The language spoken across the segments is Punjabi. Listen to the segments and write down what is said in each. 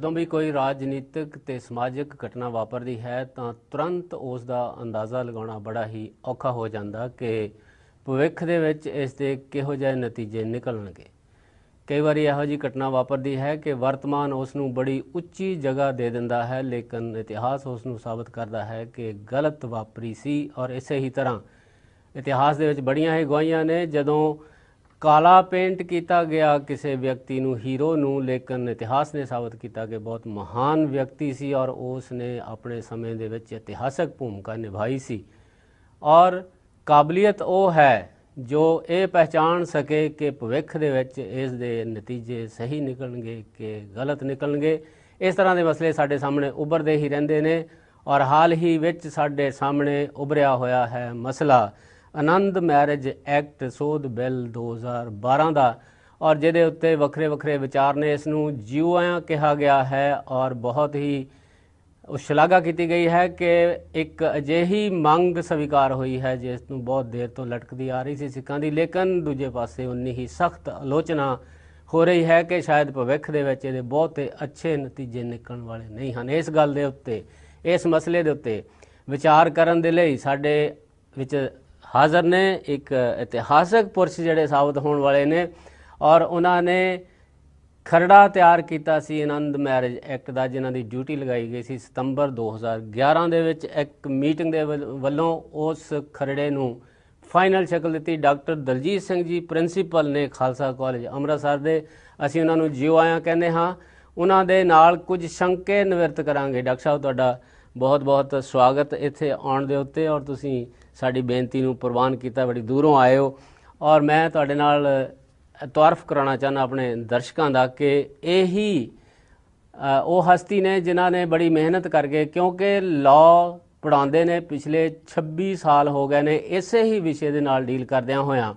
ਜਦੋਂ ਵੀ ਕੋਈ ਰਾਜਨੀਤਿਕ ਤੇ ਸਮਾਜਿਕ ਘਟਨਾ ਵਾਪਰਦੀ ਹੈ ਤਾਂ ਤੁਰੰਤ ਉਸ ਦਾ ਅੰਦਾਜ਼ਾ ਲਗਾਉਣਾ ਬੜਾ ਹੀ ਔਖਾ ਹੋ ਜਾਂਦਾ ਕਿ ਭਵਿੱਖ ਦੇ ਵਿੱਚ ਇਸ ਦੇ ਕਿਹੋ ਜਿਹੇ ਨਤੀਜੇ ਨਿਕਲਣਗੇ। ਕਈ ਵਾਰੀ ਇਹੋ ਜਿਹੀ ਘਟਨਾ ਵਾਪਰਦੀ ਹੈ ਕਿ ਵਰਤਮਾਨ ਉਸ ਨੂੰ ਬੜੀ ਉੱਚੀ ਜਗ੍ਹਾ ਦੇ ਦਿੰਦਾ ਹੈ, ਲੇਕਿਨ ਇਤਿਹਾਸ ਉਸ ਨੂੰ ਸਾਬਤ ਕਰਦਾ ਹੈ ਕਿ ਗਲਤ ਵਾਪਰੀ ਸੀ। ਔਰ ਇਸੇ ਹੀ ਤਰ੍ਹਾਂ ਇਤਿਹਾਸ ਦੇ ਵਿੱਚ ਬੜੀਆਂ ਹੀ ਗਵਾਹੀਆਂ ਨੇ ਜਦੋਂ ਕਾਲਾ ਪੇਂਟ ਕੀਤਾ ਗਿਆ ਕਿਸੇ ਵਿਅਕਤੀ ਨੂੰ, ਹੀਰੋ ਨੂੰ, ਲੇਕਿਨ ਇਤਿਹਾਸ ਨੇ ਸਾਬਤ ਕੀਤਾ ਕਿ ਬਹੁਤ ਮਹਾਨ ਵਿਅਕਤੀ ਸੀ ਔਰ ਉਸ ਨੇ ਆਪਣੇ ਸਮੇਂ ਦੇ ਵਿੱਚ ਇਤਿਹਾਸਕ ਭੂਮਿਕਾ ਨਿਭਾਈ ਸੀ। ਔਰ ਕਾਬਲੀਅਤ ਉਹ ਹੈ ਜੋ ਇਹ ਪਹਿਚਾਣ ਸਕੇ ਕਿ ਭਵਿੱਖ ਦੇ ਵਿੱਚ ਇਸ ਦੇ ਨਤੀਜੇ ਸਹੀ ਨਿਕਲਣਗੇ ਕਿ ਗਲਤ ਨਿਕਲਣਗੇ। ਇਸ ਤਰ੍ਹਾਂ ਦੇ ਮਸਲੇ ਸਾਡੇ ਸਾਹਮਣੇ ਉੱਭਰਦੇ ਹੀ ਰਹਿੰਦੇ ਨੇ ਔਰ ਹਾਲ ਹੀ ਵਿੱਚ ਸਾਡੇ ਸਾਹਮਣੇ ਉੱਭਰਿਆ ਹੋਇਆ ਹੈ ਮਸਲਾ ਆਨੰਦ ਮੈਰਿਜ ਐਕਟ ਸੋਧ ਬਿੱਲ 2012 ਦਾ, ਔਰ ਜਿਹਦੇ ਉੱਤੇ ਵੱਖਰੇ ਵੱਖਰੇ ਵਿਚਾਰ ਨੇ। ਇਸ ਨੂੰ ਜਿਉਆਂ ਕਿਹਾ ਗਿਆ ਹੈ ਔਰ ਬਹੁਤ ਹੀ ਸ਼ਲਾਘਾ ਕੀਤੀ ਗਈ ਹੈ ਕਿ ਇੱਕ ਅਜਿਹੀ ਮੰਗ ਸਵੀਕਾਰ ਹੋਈ ਹੈ ਜਿਸ ਨੂੰ ਬਹੁਤ ਦੇਰ ਤੋਂ ਲਟਕਦੀ ਆ ਰਹੀ ਸੀ ਸਿੱਖਾਂ ਦੀ, ਲੇਕਿਨ ਦੂਜੇ ਪਾਸੇ ਉਨੀ ਹੀ ਸਖਤ ਆਲੋਚਨਾ ਹੋ ਰਹੀ ਹੈ ਕਿ ਸ਼ਾਇਦ ਭਵਿੱਖ ਦੇ ਵਿੱਚ ਇਹਦੇ ਬਹੁਤੇ ਅੱਛੇ ਨਤੀਜੇ ਨਿਕਲਣ ਵਾਲੇ ਨਹੀਂ ਹਨ। ਇਸ ਗੱਲ ਦੇ ਉੱਤੇ, ਇਸ ਮਸਲੇ ਦੇ ਉੱਤੇ ਵਿਚਾਰ ਕਰਨ ਦੇ ਲਈ ਸਾਡੇ ਵਿੱਚ ਹਾਜ਼ਰ ਨੇ ਇੱਕ ਇਤਿਹਾਸਕ ਪੁਰਸ਼ ਜਿਹੜੇ ਸਾਬਤ ਹੋਣ ਵਾਲੇ ਨੇ ਔਰ ਉਹਨਾਂ ਨੇ ਖਰੜਾ ਤਿਆਰ ਕੀਤਾ ਸੀ ਆਨੰਦ ਮੈਰਿਜ ਐਕਟ ਦਾ, ਜਿਨ੍ਹਾਂ ਦੀ ਡਿਊਟੀ ਲਗਾਈ ਗਈ ਸੀ ਸਤੰਬਰ 2011 ਦੇ ਵਿੱਚ। ਇੱਕ ਮੀਟਿੰਗ ਦੇ ਵੱਲੋਂ ਉਸ ਖਰੜੇ ਨੂੰ ਫਾਈਨਲ ਸ਼ਕਲ ਦਿੱਤੀ ਡਾਕਟਰ ਦਲਜੀਤ ਸਿੰਘ ਜੀ ਪ੍ਰਿੰਸੀਪਲ ਨੇ ਖਾਲਸਾ ਕਾਲਜ ਅੰਮ੍ਰਿਤਸਰ ਦੇ। ਅਸੀਂ ਉਹਨਾਂ ਨੂੰ ਜਿਉ ਆਇਆਂ ਕਹਿੰਦੇ ਹਾਂ। ਉਹਨਾਂ ਦੇ ਨਾਲ ਕੁਝ ਸ਼ੰਕੇ ਨਿਵਰਤ ਕਰਾਂਗੇ। ਡਾਕਟਰ ਸਾਹਿਬ, ਤੁਹਾਡਾ ਬਹੁਤ ਬਹੁਤ ਸਵਾਗਤ ਇੱਥੇ ਆਉਣ ਦੇ ਉੱਤੇ ਔਰ ਤੁਸੀਂ ਸਾਡੀ ਬੇਨਤੀ ਨੂੰ ਪ੍ਰਵਾਨ ਕੀਤਾ, ਬੜੀ ਦੂਰੋਂ ਆਏ ਹੋ। ਔਰ ਮੈਂ ਤੁਹਾਡੇ ਨਾਲ ਤਾਰਫ ਕਰਾਉਣਾ ਚਾਹੁੰਦਾ ਆਪਣੇ ਦਰਸ਼ਕਾਂ ਦਾ ਕਿ ਇਹੀ ਉਹ ਹਸਤੀ ਨੇ ਜਿਨ੍ਹਾਂ ਨੇ ਬੜੀ ਮਿਹਨਤ ਕਰਕੇ, ਕਿਉਂਕਿ ਲਾਅ ਪੜ੍ਹਾਉਂਦੇ ਨੇ, ਪਿਛਲੇ 26 ਸਾਲ ਹੋ ਗਏ ਨੇ ਇਸੇ ਹੀ ਵਿਸ਼ੇ ਦੇ ਨਾਲ ਡੀਲ ਕਰਦਿਆਂ ਹੋਇਆਂ।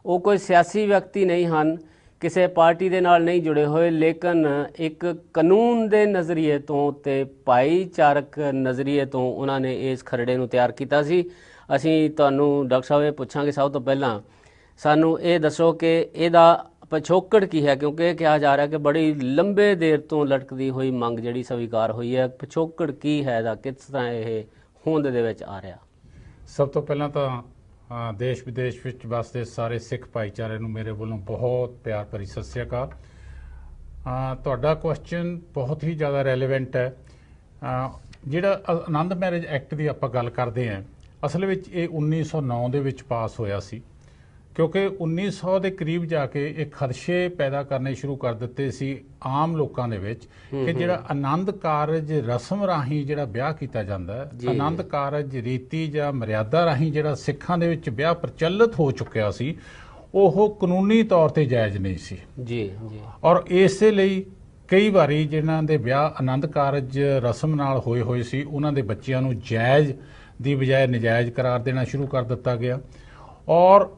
ਉਹ ਕੋਈ ਸਿਆਸੀ ਵਿਅਕਤੀ ਨਹੀਂ ਹਨ, ਕਿਸੇ ਪਾਰਟੀ ਦੇ ਨਾਲ ਨਹੀਂ ਜੁੜੇ ਹੋਏ, ਲੇਕਿਨ ਇੱਕ ਕਾਨੂੰਨ ਦੇ ਨਜ਼ਰੀਏ ਤੋਂ ਤੇ ਭਾਈਚਾਰਕ ਨਜ਼ਰੀਏ ਤੋਂ ਉਹਨਾਂ ਨੇ ਇਸ ਖਰੜੇ ਨੂੰ ਤਿਆਰ ਕੀਤਾ ਸੀ। ਅਸੀਂ ਤੁਹਾਨੂੰ ਡਾਕਟਰ ਸਾਹਿਬ ਇਹ ਪੁੱਛਾਂਗੇ, ਸਭ ਤੋਂ ਪਹਿਲਾਂ ਸਾਨੂੰ ਇਹ ਦੱਸੋ ਕਿ ਇਹਦਾ ਪਿਛੋਕੜ ਕੀ ਹੈ, ਕਿਉਂਕਿ ਇਹ ਕਿਹਾ ਜਾ ਰਿਹਾ ਕਿ ਬੜੀ ਲੰਬੇ ਦੇਰ ਤੋਂ ਲਟਕਦੀ ਹੋਈ ਮੰਗ ਜਿਹੜੀ ਸਵੀਕਾਰ ਹੋਈ ਹੈ। ਪਿਛੋਕੜ ਕੀ ਹੈ ਇਹਦਾ, ਕਿਸ ਤਰ੍ਹਾਂ ਇਹ ਹੋਂਦ ਦੇ ਵਿੱਚ ਆ ਰਿਹਾ? ਸਭ ਤੋਂ ਪਹਿਲਾਂ ਤਾਂ ਦੇਸ਼ ਵਿਦੇਸ਼ ਵਿੱਚ ਵਸਦੇ ਸਾਰੇ ਸਿੱਖ ਭਾਈਚਾਰੇ ਨੂੰ ਮੇਰੇ ਵੱਲੋਂ ਬਹੁਤ ਪਿਆਰ ਭਰੀ ਸਤਿ ਸ੍ਰੀ ਅਕਾਲ। ਤੁਹਾਡਾ ਕੁਐਸਚਨ ਬਹੁਤ ਹੀ ਜ਼ਿਆਦਾ ਰੈਲੇਵੈਂਟ ਹੈ। ਜਿਹੜਾ ਆਨੰਦ ਮੈਰਿਜ ਐਕਟ ਦੀ ਆਪਾਂ ਗੱਲ ਕਰਦੇ ਹਾਂ, ਅਸਲ ਵਿੱਚ ਇਹ 1909 ਦੇ ਵਿੱਚ ਪਾਸ ਹੋਇਆ ਸੀ, ਕਿਉਂਕਿ 1900 ਦੇ ਕਰੀਬ ਜਾ ਕੇ ਇਹ ਖਦਸ਼ੇ ਪੈਦਾ ਕਰਨੇ ਸ਼ੁਰੂ ਕਰ ਦਿੱਤੇ ਸੀ ਆਮ ਲੋਕਾਂ ਦੇ ਵਿੱਚ ਕਿ ਜਿਹੜਾ ਆਨੰਦ ਕਾਰਜ ਰਸਮ ਰਾਹੀਂ ਜਿਹੜਾ ਵਿਆਹ ਕੀਤਾ ਜਾਂਦਾ ਹੈ, ਆਨੰਦ ਕਾਰਜ ਰੀਤੀ ਜਾਂ ਮਰਿਆਦਾ ਰਾਹੀਂ ਜਿਹੜਾ ਸਿੱਖਾਂ ਦੇ ਵਿੱਚ ਵਿਆਹ ਪ੍ਰਚਲਿਤ ਹੋ ਚੁੱਕਿਆ ਸੀ, ਉਹ ਕਾਨੂੰਨੀ ਤੌਰ ਤੇ ਜਾਇਜ਼ ਨਹੀਂ ਸੀ ਜੀ। ਔਰ ਇਸੇ ਲਈ ਕਈ ਵਾਰੀ ਜਿਨ੍ਹਾਂ ਦੇ ਵਿਆਹ ਆਨੰਦ ਕਾਰਜ ਰਸਮ ਨਾਲ ਹੋਏ ਸੀ, ਉਹਨਾਂ ਦੇ ਬੱਚਿਆਂ ਨੂੰ ਜਾਇਜ਼ ਦੀ ਬਜਾਏ ਨਜਾਇਜ਼ ਕਰਾਰ ਦੇਣਾ ਸ਼ੁਰੂ ਕਰ ਦਿੱਤਾ ਗਿਆ। ਔਰ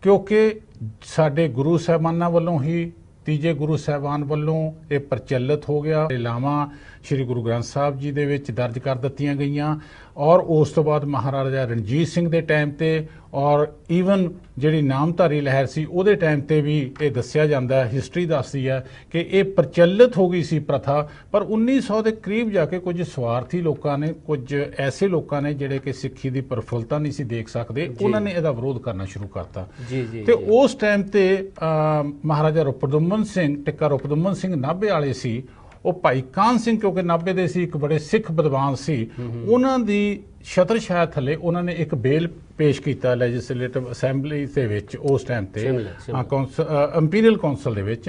ਕਿਉਂਕਿ ਸਾਡੇ ਗੁਰੂ ਸਾਹਿਬਾਨਾਂ ਵੱਲੋਂ ਹੀ, ਤੀਜੇ ਗੁਰੂ ਸਾਹਿਬਾਨ ਵੱਲੋਂ ਇਹ ਪ੍ਰਚਲਿਤ ਹੋ ਗਿਆ, ਲਾਵਾਂ ਸ਼੍ਰੀ ਗੁਰੂ ਗ੍ਰੰਥ ਸਾਹਿਬ ਜੀ ਦੇ ਵਿੱਚ ਦਰਜ ਕਰ ਦਿੱਤੀਆਂ ਗਈਆਂ। ਔਰ ਉਸ ਤੋਂ ਬਾਅਦ ਮਹਾਰਾਜਾ ਰਣਜੀਤ ਸਿੰਘ ਦੇ ਟਾਈਮ ਤੇ ਔਰ ਈਵਨ ਜਿਹੜੀ ਨਾਮਧਾਰੀ ਲਹਿਰ ਸੀ ਉਹਦੇ ਟਾਈਮ ਤੇ ਵੀ ਇਹ ਦੱਸਿਆ ਜਾਂਦਾ, ਹਿਸਟਰੀ ਦੱਸਦੀ ਹੈ ਕਿ ਇਹ ਪ੍ਰਚਲਿਤ ਹੋ ਗਈ ਸੀ ਪ੍ਰਥਾ। ਪਰ 1900 ਦੇ ਕਰੀਬ ਜਾ ਕੇ ਕੁਝ ਸਵਾਰਥੀ ਲੋਕਾਂ ਨੇ, ਕੁਝ ਐਸੇ ਲੋਕਾਂ ਨੇ ਜਿਹੜੇ ਕਿ ਸਿੱਖੀ ਦੀ ਪ੍ਰਫੁੱਲਤਾ ਨਹੀਂ ਸੀ ਦੇਖ ਸਕਦੇ, ਉਹਨਾਂ ਨੇ ਇਹਦਾ ਵਿਰੋਧ ਕਰਨਾ ਸ਼ੁਰੂ ਕਰਤਾ। ਤੇ ਉਸ ਟਾਈਮ ਤੇ ਮਹਾਰਾਜਾ ਰੁਪਦੁਮਨ ਸਿੰਘ, ਟਿੱਕਾ ਰੁਪਦੁਮਨ ਸਿੰਘ ਨਾਭੇ ਵਾਲੇ ਸੀ, ਉਹ ਭਾਈ ਕਾਹਨ ਸਿੰਘ ਕਿਉਂਕਿ ਨਾਭੇ ਦੇ ਸੀ, ਇੱਕ ਬੜੇ ਸਿੱਖ ਵਿਦਵਾਨ ਸੀ, ਉਹਨਾਂ ਦੀ ਛਤਰਛਾਇਆ ਥੱਲੇ ਉਹਨਾਂ ਨੇ ਇੱਕ ਬਿੱਲ ਪੇਸ਼ ਕੀਤਾ ਲੈਜਿਸਲੇਟਿਵ ਅਸੈਂਬਲੀ ਦੇ ਵਿੱਚ ਉਸ ਟਾਈਮ ਤੇ, ਇੰਪੀਰੀਅਲ ਕੌਂਸਲ ਦੇ ਵਿੱਚ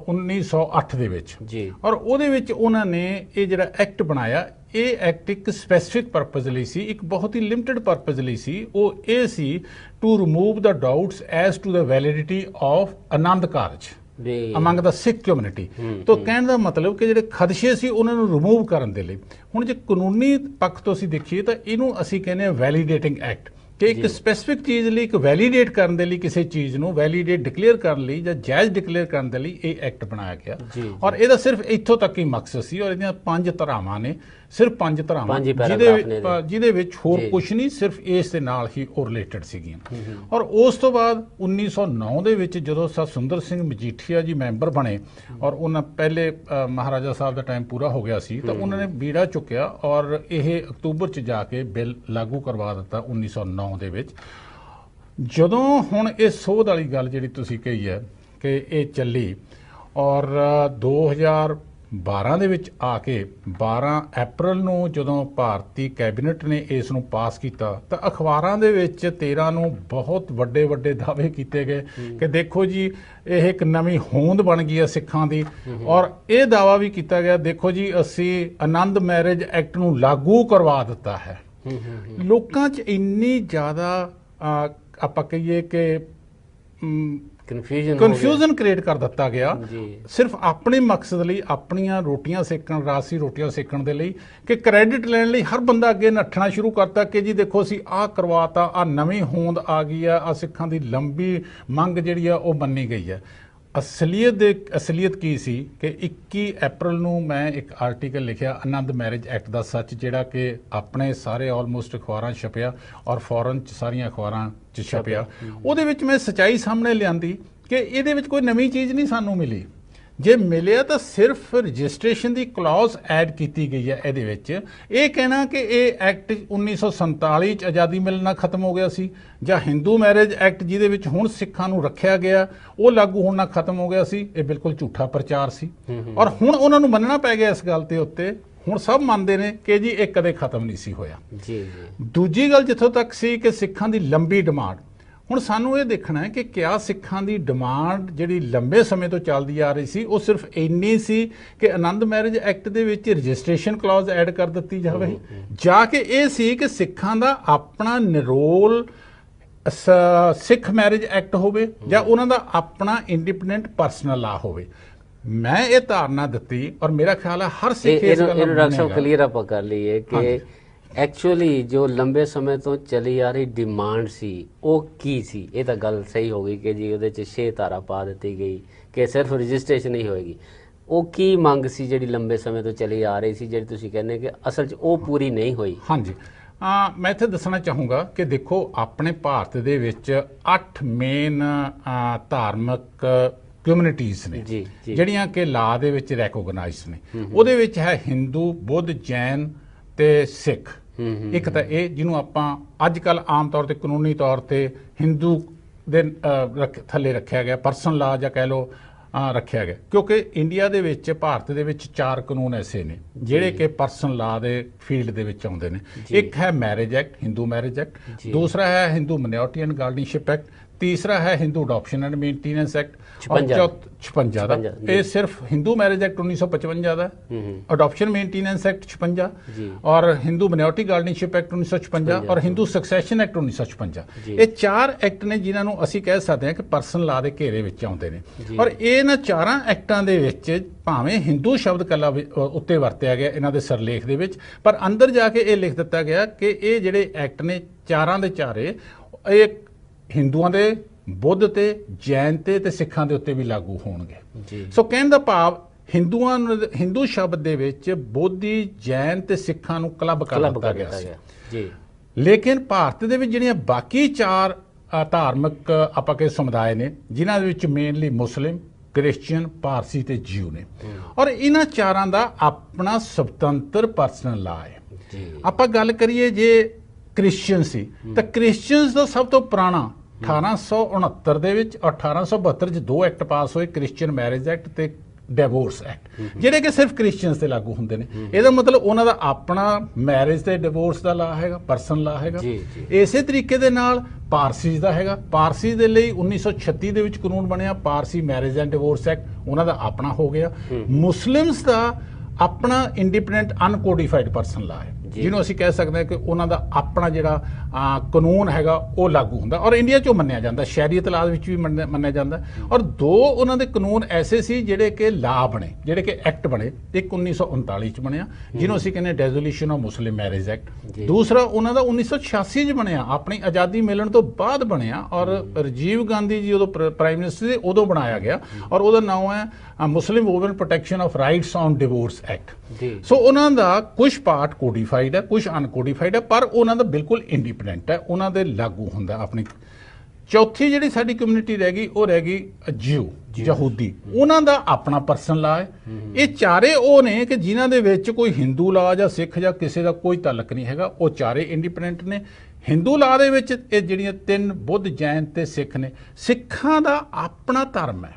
1908 ਦੇ ਵਿੱਚ। ਔਰ ਉਹਦੇ ਵਿੱਚ ਉਹਨਾਂ ਨੇ ਇਹ ਜਿਹੜਾ ਐਕਟ ਬਣਾਇਆ, ਇਹ ਐਕਟ ਇੱਕ ਸਪੈਸੀਫਿਕ ਪਰਪਸ ਲਈ ਸੀ, ਇੱਕ ਬਹੁਤ ਹੀ ਲਿਮਟਿਡ ਪਰਪਸ ਲਈ ਸੀ। ਉਹ ਇਹ ਸੀ to remove the doubts as to the validity of Anand Karaj among the Sikh community. ਤੋਂ ਕਹਿਣ ਦਾ ਮਤਲਬ ਕਿ ਜਿਹੜੇ ਖਦਸ਼ੇ ਸੀ ਉਹਨਾਂ ਨੂੰ ਰਿਮੂਵ ਕਰਨ ਦੇ ਲਈ। ਹੁਣ ਜੇ ਕਾਨੂੰਨੀ ਪੱਖ ਤੋਂ ਅਸੀਂ ਦੇਖੀਏ ਤਾਂ ਇਹਨੂੰ ਅਸੀਂ ਕਹਿੰਦੇ ਹਾਂ ਵੈਲੀਡੇਟਿੰਗ ਐਕਟ, ਕਿ ਇੱਕ ਸਪੈਸੀਫਿਕ ਚੀਜ਼ ਲਈ, ਇੱਕ ਵੈਲੀਡੇਟ ਕਰਨ ਦੇ ਲਈ, ਕਿਸੇ ਚੀਜ਼ ਨੂੰ ਵੈਲੀਡੇਟ ਡਿਕਲੇਅਰ ਕਰਨ ਲਈ ਜਾਂ ਜਾਇਜ਼ ਡਿਕਲੇਅਰ ਕਰਨ ਦੇ ਲਈ ਇਹ ਐਕਟ ਬਣਾਇਆ ਗਿਆ। ਔਰ ਇਹਦਾ ਸਿਰਫ ਇੱਥੋਂ ਤੱਕ ਹੀ ਮਕਸਦ ਸੀ। ਔਰ ਇਹਦੀਆਂ 5 ਧਾਰਾਵਾਂ ਨੇ, ਸਿਰਫ 5 ਧਾਰਾਵਾਂ, ਜਿਹਦੇ ਵਿੱਚ ਹੋਰ ਕੁਝ ਨਹੀਂ, ਸਿਰਫ ਇਸ ਦੇ ਨਾਲ ਹੀ ਉਹ ਰਿਲੇਟਡ ਸੀਗੀਆਂ। ਔਰ ਉਸ ਤੋਂ ਬਾਅਦ 1909 ਦੇ ਵਿੱਚ ਜਦੋਂ ਸਰ ਸੁੰਦਰ ਸਿੰਘ ਮਜੀਠੀਆ ਜੀ ਮੈਂਬਰ ਬਣੇ ਔਰ ਉਹਨਾਂ ਪਹਿਲੇ ਮਹਾਰਾਜਾ ਸਾਹਿਬ ਦਾ ਟਾਈਮ ਪੂਰਾ ਹੋ ਗਿਆ ਸੀ, ਤਾਂ ਉਹਨਾਂ ਨੇ ਬੀੜਾ ਚੁੱਕਿਆ ਔਰ ਇਹ ਅਕਤੂਬਰ 'ਚ ਜਾ ਕੇ ਬਿੱਲ ਲਾਗੂ ਕਰਵਾ ਦਿੱਤਾ 1909 ਦੇ ਵਿੱਚ। ਜਦੋਂ ਹੁਣ ਇਹ ਸੋਧ ਵਾਲੀ ਗੱਲ ਜਿਹੜੀ ਤੁਸੀਂ ਕਹੀ ਹੈ ਕਿ ਇਹ ਚੱਲੀ ਔਰ 2012 ਦੇ ਵਿੱਚ ਆ ਕੇ 12 ਅਪ੍ਰੈਲ ਨੂੰ ਜਦੋਂ ਭਾਰਤੀ ਕੈਬਨਿਟ ਨੇ ਇਸ ਨੂੰ ਪਾਸ ਕੀਤਾ ਤਾਂ ਅਖਬਾਰਾਂ ਦੇ ਵਿੱਚ 13 ਨੂੰ ਬਹੁਤ ਵੱਡੇ ਵੱਡੇ ਦਾਅਵੇ ਕੀਤੇ ਗਏ ਕਿ ਦੇਖੋ ਜੀ ਇਹ ਇੱਕ ਨਵੀਂ ਹੋਂਦ ਬਣ ਗਈ ਹੈ ਸਿੱਖਾਂ ਦੀ। ਔਰ ਇਹ ਦਾਅਵਾ ਵੀ ਕੀਤਾ ਗਿਆ, ਦੇਖੋ ਜੀ ਅਸੀਂ ਆਨੰਦ ਮੈਰਿਜ ਐਕਟ ਨੂੰ ਲਾਗੂ ਕਰਵਾ ਦਿੱਤਾ ਹੈ। ਲੋਕਾਂ 'ਚ ਇੰਨੀ ਜ਼ਿਆਦਾ ਆਪਾਂ ਕਹੀਏ ਕਿ ਕਨਫਿਊਜ਼ਨ ਕ੍ਰੀਏਟ ਕਰ ਦਿੱਤਾ ਗਿਆ ਸਿਰਫ ਆਪਣੇ ਮਕਸਦ ਲਈ, ਆਪਣੀਆਂ ਰੋਟੀਆਂ ਸੇਕਣ, ਰਾਸੀ ਰੋਟੀਆਂ ਸੇਕਣ ਦੇ ਲਈ, ਕਿ ਕ੍ਰੈਡਿਟ ਲੈਣ ਲਈ ਹਰ ਬੰਦਾ ਅੱਗੇ ਨੱਠਣਾ ਸ਼ੁਰੂ ਕਰਤਾ ਕਿ ਜੀ ਦੇਖੋ ਅਸੀਂ ਆਹ ਕਰਵਾਤਾ, ਆਹ ਨਵੀਂ ਹੋਂਦ ਆ ਗਈ ਆ, ਆਹ ਸਿੱਖਾਂ ਦੀ ਲੰਬੀ ਮੰਗ ਜਿਹੜੀ ਆ ਉਹ ਮੰਨੀ ਗਈ ਹੈ। ਅਸਲੀਅਤ ਕੀ ਸੀ ਕਿ 21 ਅਪ੍ਰੈਲ ਨੂੰ ਮੈਂ ਇੱਕ ਆਰਟੀਕਲ ਲਿਖਿਆ ਆਨੰਦ ਮੈਰਿਜ ਐਕਟ ਦਾ ਸੱਚ, ਜਿਹੜਾ ਕਿ ਆਪਣੇ ਸਾਰੇ ਆਲਮੋਸਟ ਅਖਬਾਰਾਂ 'ਚ ਛਪਿਆ ਔਰ ਫੋਰਨ 'ਚ ਸਾਰੀਆਂ ਅਖਬਾਰਾਂ 'ਚ ਛਪਿਆ। ਉਹਦੇ ਵਿੱਚ ਮੈਂ ਸੱਚਾਈ ਸਾਹਮਣੇ ਲਿਆਂਦੀ ਕਿ ਇਹਦੇ ਵਿੱਚ ਕੋਈ ਨਵੀਂ ਚੀਜ਼ ਨਹੀਂ ਸਾਨੂੰ ਮਿਲੀ। ਜੇ ਮਿਲਿਆ ਤਾਂ ਸਿਰਫ ਰਜਿਸਟ੍ਰੇਸ਼ਨ ਦੀ ਕਲੌਜ਼ ਐਡ ਕੀਤੀ ਗਈ ਹੈ ਇਹਦੇ ਵਿੱਚ। ਇਹ ਕਹਿਣਾ ਕਿ ਇਹ ਐਕਟ 1947 ਚ ਆਜ਼ਾਦੀ ਮਿਲਣਾ ਖਤਮ ਹੋ ਗਿਆ ਸੀ, ਜਾਂ ਹਿੰਦੂ ਮੈਰਿਜ ਐਕਟ ਜਿਹਦੇ ਵਿੱਚ ਹੁਣ ਸਿੱਖਾਂ ਨੂੰ ਰੱਖਿਆ ਗਿਆ ਉਹ ਲਾਗੂ ਹੋਣਾ ਖਤਮ ਹੋ ਗਿਆ ਸੀ, ਇਹ ਬਿਲਕੁਲ ਝੂਠਾ ਪ੍ਰਚਾਰ ਸੀ। ਔਰ ਹੁਣ ਉਹਨਾਂ ਨੂੰ ਮੰਨਣਾ ਪੈ ਗਿਆ ਇਸ ਗੱਲ ਤੇ ਉੱਤੇ। ਹੁਣ ਸਭ ਮੰਨਦੇ ਨੇ ਕਿ ਜੀ ਇਹ ਕਦੇ ਖਤਮ ਨਹੀਂ ਸੀ ਹੋਇਆ। ਦੂਜੀ ਗੱਲ ਜਿੱਥੋਂ ਤੱਕ ਸੀ ਕਿ ਸਿੱਖਾਂ ਦੀ ਲੰਬੀ ਡਿਮਾਂਡ, ਹੁਣ ਸਾਨੂੰ ਇਹ ਦੇਖਣਾ ਹੈ ਕਿ ਕਿਆ ਸਿੱਖਾਂ ਦੀ ਡਿਮਾਂਡ ਜਿਹੜੀ ਲੰਬੇ ਸਮੇਂ ਤੋਂ ਚੱਲਦੀ ਆ ਰਹੀ ਸੀ ਉਹ ਸਿਰਫ ਇੰਨੀ ਸੀ ਕਿ ਆਨੰਦ ਮੈਰਿਜ ਐਕਟ ਦੇ ਵਿੱਚ ਰਜਿਸਟ੍ਰੇਸ਼ਨ ਕਲੌਜ਼ ਐਡ ਕਰ ਦਿੱਤੀ ਜਾਵੇ, ਜਾਂ ਕਿ ਇਹ ਸੀ ਕਿ ਸਿੱਖਾਂ ਦਾ ਆਪਣਾ ਨਿਰੋਲ ਸਿੱਖ ਮੈਰਿਜ ਐਕਟ ਹੋਵੇ ਜਾਂ ਉਹਨਾਂ ਦਾ ਆਪਣਾ ਇੰਡੀਪੈਂਡੈਂਟ ਪਰਸਨਲ ਲਾ ਹੋਵੇ। ਮੈਂ ਇਹ ਧਾਰਨਾ ਦਿੱਤੀ ਔਰ ਮੇਰਾ ਖਿਆਲ ਹੈ ਹਰ ਸਿੱਖ ਇਸ ਗੱਲ ਨੂੰ ਮੰਨੇਗਾ। ਕਲੀਅਰ ਆਪਾਂ ਕਰ ਲਈਏ ਕਿ ਐਕਚੁਅਲੀ ਜੋ ਲੰਬੇ ਸਮੇਂ ਤੋਂ ਚਲੀ ਆ ਰਹੀ ਡਿਮਾਂਡ ਸੀ ਉਹ ਕੀ ਸੀ। ਇਹ ਤਾਂ ਗੱਲ ਸਹੀ ਹੋ ਗਈ ਕਿ ਜੀ ਉਹਦੇ 'ਚ 6 ਧਾਰਾ ਪਾ ਦਿੱਤੀ ਗਈ ਕਿ ਸਿਰਫ ਰਜਿਸਟ੍ਰੇਸ਼ਨ ਹੀ ਹੋਏਗੀ। ਉਹ ਕੀ ਮੰਗ ਸੀ ਜਿਹੜੀ ਲੰਬੇ ਸਮੇਂ ਤੋਂ ਚਲੀ ਆ ਰਹੀ ਸੀ, ਜਿਹੜੀ ਤੁਸੀਂ ਕਹਿੰਦੇ ਕਿ ਅਸਲ 'ਚ ਉਹ ਪੂਰੀ ਨਹੀਂ ਹੋਈ? ਹਾਂਜੀ, ਮੈਂ ਇੱਥੇ ਦੱਸਣਾ ਚਾਹੂੰਗਾ ਕਿ ਦੇਖੋ ਆਪਣੇ ਭਾਰਤ ਦੇ ਵਿੱਚ 8 ਮੇਨ ਧਾਰਮਿਕ ਕਮਿਊਨਿਟੀਜ਼ ਨੇ ਜਿਹੜੀਆਂ ਕਿ ਲਾ ਦੇ ਵਿੱਚ ਰੈਕੋਗਨਾਈਜ਼ਡ ਨੇ। ਉਹਦੇ ਵਿੱਚ ਹੈ ਹਿੰਦੂ, ਬੁੱਧ, ਜੈਨ ਤੇ ਸਿੱਖ। ਇੱਕ ਤਾਂ ਇਹ ਜਿਹਨੂੰ ਆਪਾਂ ਅੱਜ ਕੱਲ੍ਹ ਆਮ ਤੌਰ ਤੇ ਕਾਨੂੰਨੀ ਤੌਰ ਤੇ ਹਿੰਦੂ ਦੇ ਥੱਲੇ ਰੱਖਿਆ ਗਿਆ, ਪਰਸਨਲ ਲਾ ਜਾਂ ਕਹਿ ਲਓ ਰੱਖਿਆ ਗਿਆ, ਕਿਉਂਕਿ ਇੰਡੀਆ ਦੇ ਵਿੱਚ, ਭਾਰਤ ਦੇ ਵਿੱਚ 4 ਕਾਨੂੰਨ ਐਸੇ ਨੇ ਜਿਹੜੇ ਕਿ ਪਰਸਨਲ ਲਾ ਦੇ ਫੀਲਡ ਦੇ ਵਿੱਚ ਆਉਂਦੇ ਨੇ। ਇੱਕ ਹੈ marriage act, Hindu marriage act, ਦੂਸਰਾ ਹੈ ਹਿੰਦੂ ਮਾਈਨੋਰਿਟੀ ਐਂਡ ਗਾਰਡੀਅਨਸ਼ਿਪ ਐਕਟ, ਤੀਸਰਾ ਹੈ Hindu adoption and maintenance act 56 ਦਾ। ਇਹ ਸਿਰਫ ਹਿੰਦੂ ਮੈਰਿਜ ਐਕਟ 1955 ਦਾ, ਅਡਾਪਸ਼ਨ ਮੇਨਟੇਨੈਂਸ ਐਕਟ 56 ਔਰ ਹਿੰਦੂ ਮਾਈਨੋਰਿਟੀ ਗਾਰਡੀਅਨਸ਼ਿਪ ਐਕਟ 1956 ਔਰ ਹਿੰਦੂ ਸਕਸੈਸ਼ਨ ਐਕਟ 1956। ਇਹ 4 ਐਕਟ ਨੇ ਜਿਨ੍ਹਾਂ ਨੂੰ ਅਸੀਂ ਕਹਿ ਸਕਦੇ ਹਾਂ ਕਿ ਪਰਸਨਲ ਲਾ ਦੇ ਘੇਰੇ ਵਿੱਚ ਆਉਂਦੇ ਨੇ। ਔਰ ਇਹਨਾਂ 4 ਐਕਟਾਂ ਦੇ ਵਿੱਚ ਭਾਵੇਂ ਹਿੰਦੂ ਸ਼ਬਦ ਕੱਲਾ ਉੱਤੇ ਵਰਤਿਆ ਗਿਆ ਇਹਨਾਂ ਦੇ ਸਰਲੇਖ ਦੇ ਵਿੱਚ, ਪਰ ਅੰਦਰ ਜਾ ਕੇ ਇਹ ਲਿਖ ਦਿੱਤਾ ਗਿਆ ਕਿ ਇਹ ਜਿਹੜੇ ਐਕਟ ਨੇ ਚਾਰਾਂ ਦੇ ਚਾਰੇ ਇਹ ਹਿੰਦੂਆਂ ਦੇ, ਬੁੱਧ ਤੇ, ਜੈਨ ਤੇ ਸਿੱਖਾਂ ਦੇ ਉੱਤੇ ਵੀ ਲਾਗੂ ਹੋਣਗੇ। ਸੋ ਕਹਿਣ ਦਾ ਭਾਵ ਹਿੰਦੂਆਂ ਨੂੰ, ਹਿੰਦੂ ਸ਼ਬਦ ਦੇ ਵਿੱਚ ਬੋਧੀ, ਜੈਨ ਤੇ ਸਿੱਖਾਂ ਨੂੰ ਕਲੱਬ ਕਰ ਦਿੱਤਾ ਗਿਆ ਸੀ। ਲੇਕਿਨ ਭਾਰਤ ਦੇ ਵਿੱਚ ਜਿਹੜੀਆਂ ਬਾਕੀ 4 ਧਾਰਮਿਕ ਆਪਾਂ ਕੇ ਸਮੁਦਾਇ ਨੇ ਜਿਨ੍ਹਾਂ ਦੇ ਵਿੱਚ ਮੇਨਲੀ ਮੁਸਲਿਮ, ਕ੍ਰਿਸਚੀਅਨ, ਪਾਰਸੀ ਤੇ ਜਿਊ ਨੇ, ਔਰ ਇਹਨਾਂ 4ਾਂ ਦਾ ਆਪਣਾ ਸੁਤੰਤਰ ਪਰਸਨਲ ਲਾ ਹੈ। ਆਪਾਂ ਗੱਲ ਕਰੀਏ ਜੇ ਕ੍ਰਿਸਚੀਅਨ ਸੀ ਤਾਂ ਕ੍ਰਿਸਚੀਅਨਸ ਦਾ ਸਭ ਤੋਂ ਪੁਰਾਣਾ 1869 ਦੇ ਵਿੱਚ 1872 ਚ 2 ਐਕਟ ਪਾਸ ਹੋਏ, ਕ੍ਰਿਸਚੀਅਨ ਮੈਰਿਜ ਐਕਟ ਤੇ ਡਿਵੋਰਸ ਐਕਟ, ਜਿਹੜੇ ਕਿ ਸਿਰਫ ਕ੍ਰਿਸਚੀਅਨਸ ਤੇ ਲਾਗੂ ਹੁੰਦੇ ਨੇ। ਇਹਦਾ ਮਤਲਬ ਉਹਨਾਂ ਦਾ ਆਪਣਾ ਮੈਰਿਜ ਤੇ ਡਿਵੋਰਸ ਦਾ ਲਾ ਹੈਗਾ, ਪਰਸਨਲ ਲਾ ਹੈਗਾ। ਇਸੇ ਤਰੀਕੇ ਦੇ ਨਾਲ ਪਾਰਸੀਜ਼ ਦਾ ਹੈਗਾ। ਪਾਰਸੀ ਦੇ ਲਈ 1936 ਦੇ ਵਿੱਚ ਕਾਨੂੰਨ ਬਣਿਆ, Parsi marriage and divorce act, ਉਹਨਾਂ ਦਾ ਆਪਣਾ ਹੋ ਗਿਆ। ਮੁਸਲਿਮਸ ਦਾ ਆਪਣਾ ਇੰਡੀਪੈਂਡੈਂਟ ਅਨਕੋਡੀਫਾਈਡ ਪਰਸਨ ਲਾ ਹੈ, ਜਿਹਨੂੰ ਅਸੀਂ ਕਹਿ ਸਕਦੇ ਹਾਂ ਕਿ ਉਹਨਾਂ ਦਾ ਆਪਣਾ ਜਿਹੜਾ ਕਾਨੂੰਨ ਹੈਗਾ ਉਹ ਲਾਗੂ ਹੁੰਦਾ ਔਰ ਇੰਡੀਆ 'ਚੋਂ ਮੰਨਿਆ ਜਾਂਦਾ, ਸ਼ਹਿਰੀਅਤ ਲਾਅ ਵਿੱਚ ਵੀ ਮੰਨਿਆ ਜਾਂਦਾ। ਔਰ 2 ਉਹਨਾਂ ਦੇ ਕਾਨੂੰਨ ਐਸੇ ਸੀ ਜਿਹੜੇ ਕਿ ਲਾਅ ਬਣੇ, ਜਿਹੜੇ ਕਿ ਐਕਟ ਬਣੇ। ਇੱਕ 1939 ਚ ਬਣਿਆ ਜਿਹਨੂੰ ਅਸੀਂ ਕਹਿੰਦੇ ਡੈਜ਼ੋਲੂਸ਼ਨ ਆਫ ਮੁਸਲਿਮ ਮੈਰਿਜ ਐਕਟ। ਦੂਸਰਾ ਉਹਨਾਂ ਦਾ 1986 ਚ ਬਣਿਆ, ਆਪਣੀ ਆਜ਼ਾਦੀ ਮਿਲਣ ਤੋਂ ਬਾਅਦ ਬਣਿਆ ਔਰ ਰਾਜੀਵ ਗਾਂਧੀ ਜੀ ਉਦੋਂ ਪ੍ਰਾਈਮ ਮਿਨਿਸਟਰ ਸੀ, ਉਦੋਂ ਬਣਾਇਆ ਗਿਆ ਔਰ ਉਹਦਾ ਨਾਮ ਹੈ Muslim woman protection of rights on divorce act. So ਉਹਨਾਂ ਦਾ ਕੁਝ ਪਾਰਟ ਕੋਡੀਫਾਈਡ ਹੈ, ਕੁਝ ਅਨਕੋਡੀਫਾਈਡ ਹੈ, ਪਰ ਉਹਨਾਂ ਦਾ ਬਿਲਕੁਲ ਇੰਡੀਪੈਂਡੈਂਟ ਹੈ, ਉਹਨਾਂ ਦੇ ਲਾਗੂ ਹੁੰਦਾ ਆਪਣੀ। ਚੌਥੀ ਜਿਹੜੀ ਸਾਡੀ ਕਮਿਊਨਿਟੀ ਰਹਿ ਗਈ ਉਹ ਰਹਿ ਗਈ ਜਿਊ, ਯਹੂਦੀ, ਉਹਨਾਂ ਦਾ ਆਪਣਾ ਪਰਸਨਲ ਲਾ ਹੈ। ਇਹ ਚਾਰੇ ਉਹ ਨੇ ਕਿ ਜਿਨ੍ਹਾਂ ਦੇ ਵਿੱਚ ਕੋਈ ਹਿੰਦੂ ਲਾ ਜਾਂ ਸਿੱਖ ਜਾਂ ਕਿਸੇ ਦਾ ਕੋਈ ਤਾਲੁਕ ਨਹੀਂ ਹੈਗਾ, ਉਹ ਚਾਰੇ ਇੰਡੀਪੈਂਡੈਂਟ ਨੇ। ਹਿੰਦੂ ਲਾ ਦੇ ਵਿੱਚ ਇਹ ਜਿਹੜੀਆਂ 3 ਬੁੱਧ, ਜੈਨ ਤੇ ਸਿੱਖ ਨੇ। ਸਿੱਖਾਂ ਦਾ ਆਪਣਾ ਧਰਮ ਹੈ,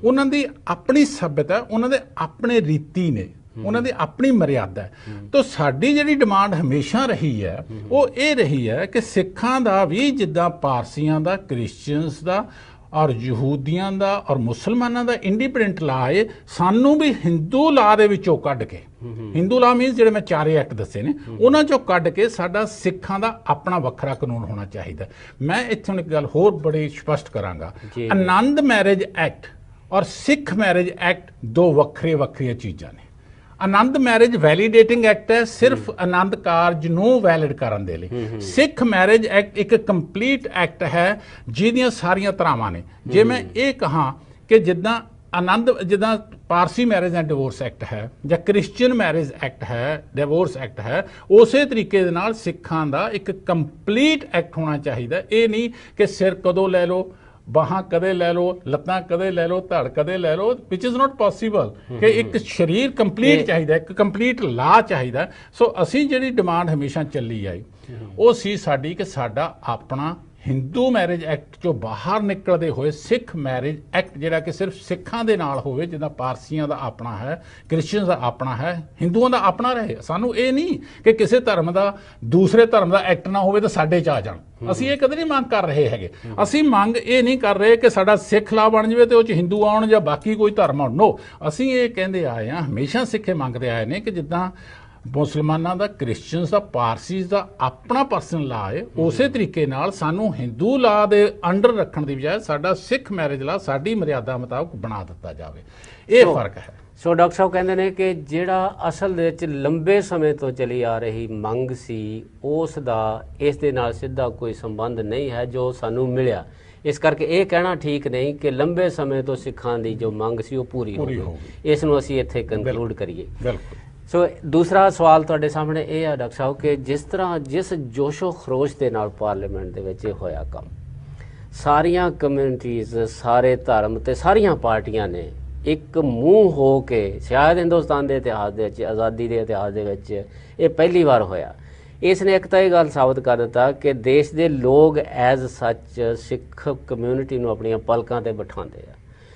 ਉਹਨਾਂ ਦੀ ਆਪਣੀ ਸੱਭਿਅਤਾ, ਉਹਨਾਂ ਦੇ ਆਪਣੇ ਰੀਤੀ ਨੇ, ਉਹਨਾਂ ਦੀ ਆਪਣੀ ਮਰਿਆਦਾ ਹੈ। ਤਾਂ ਸਾਡੀ ਜਿਹੜੀ ਡਿਮਾਂਡ ਹਮੇਸ਼ਾ ਰਹੀ ਹੈ ਉਹ ਇਹ ਰਹੀ ਹੈ ਕਿ ਸਿੱਖਾਂ ਦਾ ਵੀ ਜਿੱਦਾਂ ਪਾਰਸੀਆਂ ਦਾ, ਕ੍ਰਿਸਚੀਅਨਸ ਦਾ ਔਰ ਯਹੂਦੀਆਂ ਦਾ ਔਰ ਮੁਸਲਮਾਨਾਂ ਦਾ ਇੰਡੀਪੈਂਡੈਂਟ ਲਾ ਹੈ, ਸਾਨੂੰ ਵੀ ਹਿੰਦੂ ਲਾ ਦੇ ਵਿੱਚੋਂ ਕੱਢ ਕੇ, ਹਿੰਦੂ ਲਾ ਮੀਨਸ ਜਿਹੜੇ ਮੈਂ 4 ਐਕਟ ਦੱਸੇ ਨੇ ਉਹਨਾਂ ਚੋਂ ਕੱਢ ਕੇ ਸਾਡਾ ਸਿੱਖਾਂ ਦਾ ਆਪਣਾ ਵੱਖਰਾ ਕਾਨੂੰਨ ਹੋਣਾ ਚਾਹੀਦਾ। ਮੈਂ ਇੱਥੇ ਹੁਣ ਇੱਕ ਗੱਲ ਹੋਰ ਬੜੀ ਸਪਸ਼ਟ ਕਰਾਂਗਾ, ਆਨੰਦ ਮੈਰਿਜ ਐਕਟ ਔਰ ਸਿੱਖ ਮੈਰਿਜ ਐਕਟ 2 ਵੱਖਰੀਆਂ ਚੀਜ਼ਾਂ ਨੇ। ਆਨੰਦ ਮੈਰਿਜ ਵੈਲੀਡੇਟਿੰਗ ਐਕਟ ਹੈ, ਸਿਰਫ ਆਨੰਦ ਕਾਰਜ ਨੂੰ ਵੈਲਿਡ ਕਰਨ ਦੇ ਲਈ। ਸਿੱਖ ਮੈਰਿਜ ਐਕਟ ਇੱਕ ਕੰਪਲੀਟ ਐਕਟ ਹੈ ਜਿਹਦੀਆਂ ਸਾਰੀਆਂ ਧਾਰਾਵਾਂ ਨੇ। ਜੇ ਮੈਂ ਇਹ ਕਹਾਂ ਕਿ ਜਿੱਦਾਂ ਜਿੱਦਾਂ Parsi marriage and divorce act ਹੈ ਜਾਂ ਕ੍ਰਿਸਚੀਅਨ ਮੈਰਿਜ ਐਕਟ ਹੈ, ਡਿਵੋਰਸ ਐਕਟ ਹੈ, ਉਸੇ ਤਰੀਕੇ ਦੇ ਨਾਲ ਸਿੱਖਾਂ ਦਾ ਇੱਕ ਕੰਪਲੀਟ ਐਕਟ ਹੋਣਾ ਚਾਹੀਦਾ। ਇਹ ਨਹੀਂ ਕਿ ਸਿਰ ਕਦੋਂ ਲੈ ਲਓ, ਬਾਹਾਂ ਕਦੇ ਲੈ ਲਓ, ਲੱਤਾਂ ਕਦੇ ਲੈ ਲਓ, ਧੜ ਕਦੇ ਲੈ ਲਓ, ਵਿਚ ਇਜ਼ ਨਾਟ ਪੋਸੀਬਲ। ਕਿ ਇੱਕ ਸਰੀਰ ਕੰਪਲੀਟ ਚਾਹੀਦਾ, ਇੱਕ ਕੰਪਲੀਟ ਲਾ ਚਾਹੀਦਾ। ਸੋ ਅਸੀਂ ਜਿਹੜੀ ਡਿਮਾਂਡ ਹਮੇਸ਼ਾ ਚੱਲੀ ਆਈ ਉਹ ਸੀ ਸਾਡੀ ਕਿ ਸਾਡਾ ਆਪਣਾ ਹਿੰਦੂ ਮੈਰਿਜ ਐਕਟ ਚੋਂ ਬਾਹਰ ਨਿਕਲਦੇ ਹੋਏ ਸਿੱਖ ਮੈਰਿਜ ਐਕਟ ਜਿਹੜਾ ਕਿ ਸਿਰਫ ਸਿੱਖਾਂ ਦੇ ਨਾਲ ਹੋਵੇ, ਜਿੱਦਾਂ ਪਾਰਸੀਆਂ ਦਾ ਆਪਣਾ ਹੈ, ਕ੍ਰਿਸਚੀਅਨਸ ਦਾ ਆਪਣਾ ਹੈ, ਹਿੰਦੂਆਂ ਦਾ ਆਪਣਾ ਰਹੇ। ਸਾਨੂੰ ਇਹ ਨਹੀਂ ਕਿ ਕਿਸੇ ਧਰਮ ਦਾ ਦੂਸਰੇ ਧਰਮ ਦਾ ਐਕਟ ਨਾ ਹੋਵੇ ਤਾਂ ਸਾਡੇ 'ਚ ਆ ਜਾਣ। ਅਸੀਂ ਇਹ ਕਦੇ ਨਹੀਂ ਮੰਗ ਕਰ ਰਹੇ ਹੈਗੇ। ਅਸੀਂ ਮੰਗ ਇਹ ਨਹੀਂ ਕਰ ਰਹੇ ਕਿ ਸਾਡਾ ਸਿੱਖ ਲਾ ਬਣ ਜਾਵੇ ਤੇ ਉਹ 'ਚ ਹਿੰਦੂ ਆਉਣ ਜਾਂ ਬਾਕੀ ਕੋਈ ਧਰਮ ਆਉਣ। ਨੋ, ਅਸੀਂ ਇਹ ਕਹਿੰਦੇ ਆਏ ਹਾਂ, ਹਮੇਸ਼ਾ ਸਿੱਖੇ ਮੰਗਦੇ ਆਏ ਨੇ ਕਿ ਜਿੱਦਾਂ ਮੁਸਲਮਾਨਾਂ ਦਾ, ਕ੍ਰਿਸਚੀਅਨਸ ਦਾ, ਪਾਰਸੀਜ਼ ਦਾ ਆਪਣਾ ਪਰਸਨਲ ਲਾ ਹੈ, ਉਸੇ ਤਰੀਕੇ ਨਾਲ ਸਾਨੂੰ ਹਿੰਦੂ ਲਾ ਦੇ ਅੰਡਰ ਰੱਖਣ ਦੀ ਬਜਾਏ ਸਾਡਾ ਸਿੱਖ ਮੈਰਿਜ ਲਾ ਸਾਡੀ ਮਰਿਆਦਾ ਮੁਤਾਬਕ ਬਣਾ ਦਿੱਤਾ ਜਾਵੇ। ਇਹ ਫਰਕ ਹੈ। ਸੋ ਡਾਕਟਰ ਸਾਹਿਬ ਕਹਿੰਦੇ ਨੇ ਕਿ ਜਿਹੜਾ ਅਸਲ ਦੇ ਵਿੱਚ ਲੰਬੇ ਸਮੇਂ ਤੋਂ ਚਲੀ ਆ ਰਹੀ ਮੰਗ ਸੀ ਉਸ ਦਾ ਇਸ ਦੇ ਨਾਲ ਸਿੱਧਾ ਕੋਈ ਸੰਬੰਧ ਨਹੀਂ ਹੈ ਜੋ ਸਾਨੂੰ ਮਿਲਿਆ। ਇਸ ਕਰਕੇ ਇਹ ਕਹਿਣਾ ਠੀਕ ਨਹੀਂ ਕਿ ਲੰਬੇ ਸਮੇਂ ਤੋਂ ਸਿੱਖਾਂ ਦੀ ਜੋ ਮੰਗ ਸੀ ਉਹ ਪੂਰੀ ਹੋ ਗਈ। ਇਸ ਨੂੰ ਅਸੀਂ ਇੱਥੇ ਕਨਕਲੂਡ ਕਰੀਏ। ਬਿਲਕੁਲ। ਸੋ ਦੂਸਰਾ ਸਵਾਲ ਤੁਹਾਡੇ ਸਾਹਮਣੇ ਇਹ ਹੈ ਡਾਕਟਰ ਸਾਹਿਬ ਕਿ ਜਿਸ ਜੋਸ਼ੋ ਖਰੋਸ਼ ਦੇ ਨਾਲ ਪਾਰਲੀਮੈਂਟ ਦੇ ਵਿੱਚ ਇਹ ਹੋਇਆ ਕੰਮ, ਸਾਰੀਆਂ ਕਮਿਊਨਿਟੀਜ਼, ਸਾਰੇ ਧਰਮ ਤੇ ਸਾਰੀਆਂ ਪਾਰਟੀਆਂ ਨੇ ਇੱਕ ਮੂੰਹ ਹੋ ਕੇ, ਸ਼ਾਇਦ ਹਿੰਦੁਸਤਾਨ ਦੇ ਇਤਿਹਾਸ ਦੇ ਵਿੱਚ, ਆਜ਼ਾਦੀ ਦੇ ਇਤਿਹਾਸ ਦੇ ਵਿੱਚ ਇਹ ਪਹਿਲੀ ਵਾਰ ਹੋਇਆ। ਇਸ ਨੇ ਇੱਕ ਤਾਂ ਇਹ ਗੱਲ ਸਾਬਤ ਕਰ ਦਿੱਤਾ ਕਿ ਦੇਸ਼ ਦੇ ਲੋਕ ਐਜ਼ ਸੱਚ ਸਿੱਖ ਕਮਿਊਨਿਟੀ ਨੂੰ ਆਪਣੀਆਂ ਪਲਕਾਂ ਤੇ ਬਿਠਾਉਂਦੇ ਆ,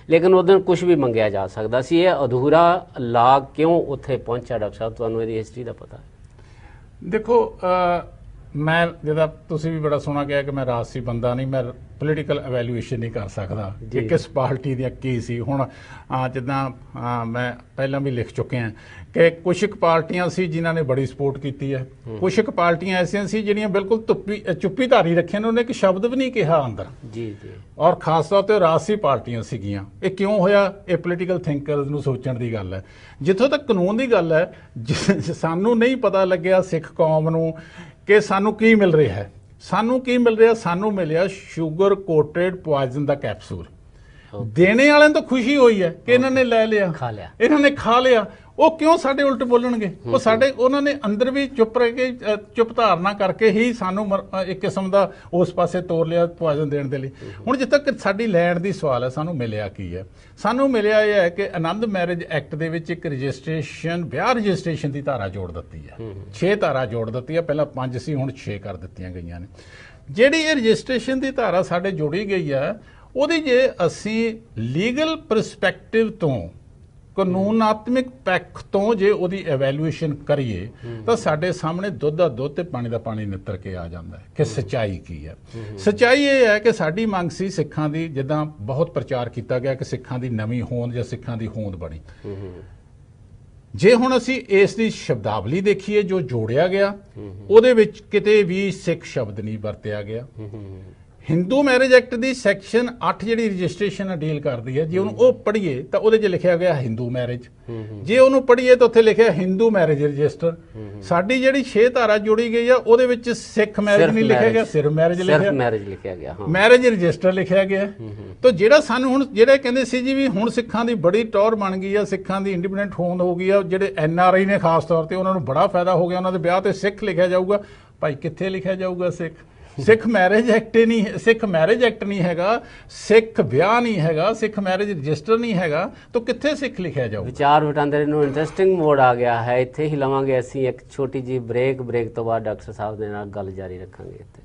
ਲੇਕਿਨ ਉਦੋਂ ਕੁਝ ਵੀ ਮੰਗਿਆ ਜਾ ਸਕਦਾ ਸੀ। ਇਹ ਅਧੂਰਾ ਲਾ ਕਿਉਂ ਉੱਥੇ ਪਹੁੰਚਿਆ ਡਾਕਟਰ ਸਾਹਿਬ, ਤੁਹਾਨੂੰ ਇਹਦੀ ਹਿਸਟਰੀ ਦਾ ਪਤਾ? ਦੇਖੋ, ਮੈਂ ਜਿਹਦਾ ਤੁਸੀਂ ਵੀ ਬੜਾ ਸੋਹਣਾ ਕਿਹਾ ਕਿ ਮੈਂ ਰਾਜਸੀ ਬੰਦਾ ਨਹੀਂ, ਮੈਂ ਪੋਲੀਟੀਕਲ ਐਵੈਲੂਏਸ਼ਨ ਨਹੀਂ ਕਰ ਸਕਦਾ ਕਿ ਕਿਸ ਪਾਰਟੀ ਦੀਆਂ ਕੀ ਸੀ। ਹੁਣ ਜਿੱਦਾਂ ਮੈਂ ਪਹਿਲਾਂ ਵੀ ਲਿਖ ਚੁੱਕੇ ਹਾਂ ਕਿ ਕੁਝ ਕੁ ਪਾਰਟੀਆਂ ਸੀ ਜਿਨ੍ਹਾਂ ਨੇ ਬੜੀ ਸਪੋਰਟ ਕੀਤੀ ਹੈ, ਕੁਝ ਕੁ ਪਾਰਟੀਆਂ ਐਸੀਆਂ ਸੀ ਜਿਹੜੀਆਂ ਬਿਲਕੁਲ ਚੁੱਪੀ ਧਾਰੀ ਰੱਖੀਆਂ ਨੇ, ਉਹਨੇ ਇੱਕ ਸ਼ਬਦ ਵੀ ਨਹੀਂ ਕਿਹਾ ਅੰਦਰ। ਜੀ। ਔਰ ਖਾਸ ਤੌਰ ਤੇ ਰਾਜਸੀ ਪਾਰਟੀਆਂ ਸੀਗੀਆਂ। ਇਹ ਕਿਉਂ ਹੋਇਆ? ਇਹ ਪੋਲੀਟੀਕਲ ਥਿੰਕਰਸ ਨੂੰ ਸੋਚਣ ਦੀ ਗੱਲ ਹੈ। ਜਿੱਥੋਂ ਤੱਕ ਕਾਨੂੰਨ ਦੀ ਗੱਲ ਹੈ, ਸਾਨੂੰ ਨਹੀਂ ਪਤਾ ਲੱਗਿਆ ਸਿੱਖ ਕੌਮ ਨੂੰ ਕਿ ਸਾਨੂੰ ਕੀ ਮਿਲ ਰਿਹਾ ਹੈ। ਸਾਨੂੰ ਕੀ ਮਿਲ ਰਿਹਾ? ਸਾਨੂੰ ਮਿਲਿਆ ਸ਼ੂਗਰ ਕੋਟਡ ਪੋਇਜ਼ਨ ਦਾ ਕੈਪਸੂਲ। ਦੇਣੇ ਵਾਲਿਆਂ ਨੂੰ ਤਾਂ ਖੁਸ਼ੀ ਹੋਈ ਹੈ ਕਿ ਇਹਨਾਂ ਨੇ ਲੈ ਲਿਆ, ਇਹਨਾਂ ਨੇ ਖਾ ਲਿਆ। ਉਹ ਕਿਉਂ ਸਾਡੇ ਉਲਟ ਬੋਲਣਗੇ? ਉਹ ਸਾਡੇ, ਉਹਨਾਂ ਨੇ ਅੰਦਰ ਵੀ ਚੁੱਪ ਰਹਿ ਕੇ, ਚੁੱਪ ਧਾਰਨਾ ਕਰਕੇ ਹੀ ਸਾਨੂੰ ਇੱਕ ਕਿਸਮ ਦਾ ਉਸ ਪਾਸੇ ਤੋਰ ਲਿਆ ਪੋਇਜ਼ਨ ਦੇਣ ਦੇ ਲਈ। ਹੁਣ ਜਿੱਥੇ ਤੱਕ ਸਾਡੀ ਲੈਣ ਦੀ ਸਵਾਲ ਹੈ, ਸਾਨੂੰ ਮਿਲਿਆ ਕੀ ਹੈ? ਸਾਨੂੰ ਮਿਲਿਆ ਇਹ ਹੈ ਕਿ ਆਨੰਦ ਮੈਰਿਜ ਐਕਟ ਦੇ ਵਿੱਚ ਇੱਕ ਰਜਿਸਟ੍ਰੇਸ਼ਨ, ਵਿਆਹ ਰਜਿਸਟ੍ਰੇਸ਼ਨ ਦੀ ਧਾਰਾ ਜੋੜ ਦਿੱਤੀ ਹੈ। 6 ਧਾਰਾ ਜੋੜ ਦਿੱਤੀ ਹੈ। ਪਹਿਲਾਂ 5 ਸੀ, ਹੁਣ 6 ਕਰ ਦਿੱਤੀਆਂ ਗਈਆਂ ਨੇ। ਜਿਹੜੀ ਇਹ ਰਜਿਸਟ੍ਰੇਸ਼ਨ ਦੀ ਧਾਰਾ ਸਾਡੇ ਜੋੜੀ ਗਈ ਹੈ, ਉਹਦੀ ਜੇ ਅਸੀਂ ਲੀਗਲ ਪਰਸਪੈਕਟਿਵ ਤੋਂ, ਕਾਨੂੰਨਾਤਮਕ ਪੱਖ ਤੋਂ ਜੇ ਉਹਦੀ ਐਵੈਲੂਏਸ਼ਨ ਕਰੀਏ ਤਾਂ ਸਾਡੇ ਸਾਹਮਣੇ ਦੁੱਧ ਦਾ ਦੁੱਧ ਤੇ ਪਾਣੀ ਦਾ ਪਾਣੀ ਨਿੱਤਰ ਕੇ ਆ ਜਾਂਦਾ ਹੈ ਕਿ ਸੱਚਾਈ ਕੀ ਹੈ। ਸੱਚਾਈ ਇਹ ਹੈ ਕਿ ਸਾਡੀ ਮੰਗ ਸੀ ਸਿੱਖਾਂ ਦੀ, ਜਿੱਦਾਂ ਬਹੁਤ ਪ੍ਰਚਾਰ ਕੀਤਾ ਗਿਆ ਕਿ ਸਿੱਖਾਂ ਦੀ ਨਵੀਂ ਹੋਂਦ ਜਾਂ ਸਿੱਖਾਂ ਦੀ ਹੋਂਦ ਬਣੀ। ਜੇ ਹੁਣ ਅਸੀਂ ਇਸ ਦੀ ਸ਼ਬਦਾਵਲੀ ਦੇਖੀਏ ਜੋ ਜੋੜਿਆ ਗਿਆ, ਉਹਦੇ ਵਿੱਚ ਕਿਤੇ ਵੀ ਸਿੱਖ ਸ਼ਬਦ ਨਹੀਂ ਵਰਤਿਆ ਗਿਆ। ਹਿੰਦੂ ਮੈਰਿਜ ਐਕਟ ਦੀ ਸੈਕਸ਼ਨ 8 ਜਿਹੜੀ ਰਜਿਸਟ੍ਰੇਸ਼ਨ ਡੀਲ ਕਰਦੀ ਹੈ, ਜੇ ਉਹਨੂੰ ਉਹ ਪੜ੍ਹੀਏ ਤਾਂ ਉਹਦੇ 'ਚ ਲਿਖਿਆ ਗਿਆ ਹਿੰਦੂ ਮੈਰਿਜ। ਜੇ ਉਹਨੂੰ ਪੜ੍ਹੀਏ ਤਾਂ ਉੱਥੇ ਲਿਖਿਆ ਹਿੰਦੂ ਮੈਰਿਜ ਰਜਿਸਟਰ। ਸਾਡੀ ਜਿਹੜੀ 6 ਧਾਰਾ ਜੋੜੀ ਗਈ ਆ ਉਹਦੇ ਵਿੱਚ ਸਿੱਖ ਮੈਰਿਜ ਨਹੀਂ ਲਿਖਿਆ ਗਿਆ, ਸਿਰਫ ਮੈਰਿਜ ਲਿਖਿਆ ਗਿਆ, ਮੈਰਿਜ ਰਜਿਸਟਰ ਲਿਖਿਆ ਗਿਆ। ਤਾਂ ਜਿਹੜਾ ਸਾਨੂੰ ਹੁਣ ਜਿਹੜੇ ਕਹਿੰਦੇ ਸੀ ਜੀ ਵੀ ਹੁਣ ਸਿੱਖਾਂ ਦੀ ਬੜੀ ਟੌਰ ਬਣ ਗਈ ਆ, ਸਿੱਖਾਂ ਦੀ ਇੰਡੀਪੈਂਡੈਂਟ ਹੋਂਦ ਹੋ ਗਈ ਆ, ਜਿਹੜੇ NRI ਨੇ ਖਾਸ ਤੌਰ ਤੇ ਉਹਨਾਂ ਨੂੰ ਬੜਾ ਫਾਇਦਾ ਹੋ ਗਿਆ, ਉਹਨਾਂ ਦੇ ਵਿਆਹ ਤੇ ਸਿੱਖ ਲਿਖਿਆ ਜਾਊਗਾ। ਭਾਈ ਕਿੱਥੇ ਲਿਖਿਆ ਜਾਊਗਾ ਸਿੱਖ? ਸਿੱਖ ਮੈਰਿਜ ਐਕਟ ਨਹੀਂ, ਸਿੱਖ ਮੈਰਿਜ ਐਕਟ ਨਹੀਂ ਹੈਗਾ, ਸਿੱਖ ਵਿਆਹ ਨਹੀਂ ਹੈਗਾ, ਸਿੱਖ ਮੈਰਿਜ ਰਜਿਸਟਰ ਨਹੀਂ ਹੈਗਾ, ਤਾਂ ਕਿੱਥੇ ਸਿੱਖ ਲਿਖਿਆ ਜਾਊਗਾ? ਵਿਚਾਰ ਵਟਾਂਦਰੇ ਨੂੰ ਇੰਟਰਸਟਿੰਗ ਮੋਡ ਆ ਗਿਆ ਹੈ। ਇੱਥੇ ਹੀ ਲਵਾਂਗੇ ਅਸੀਂ ਇੱਕ ਛੋਟੀ ਜਿਹੀ ਬ੍ਰੇਕ ਤੋਂ ਬਾਅਦ ਡਾਕਟਰ ਸਾਹਿਬ ਦੇ ਨਾਲ ਗੱਲ ਜਾਰੀ ਰੱਖਾਂਗੇ ਇੱਥੇ।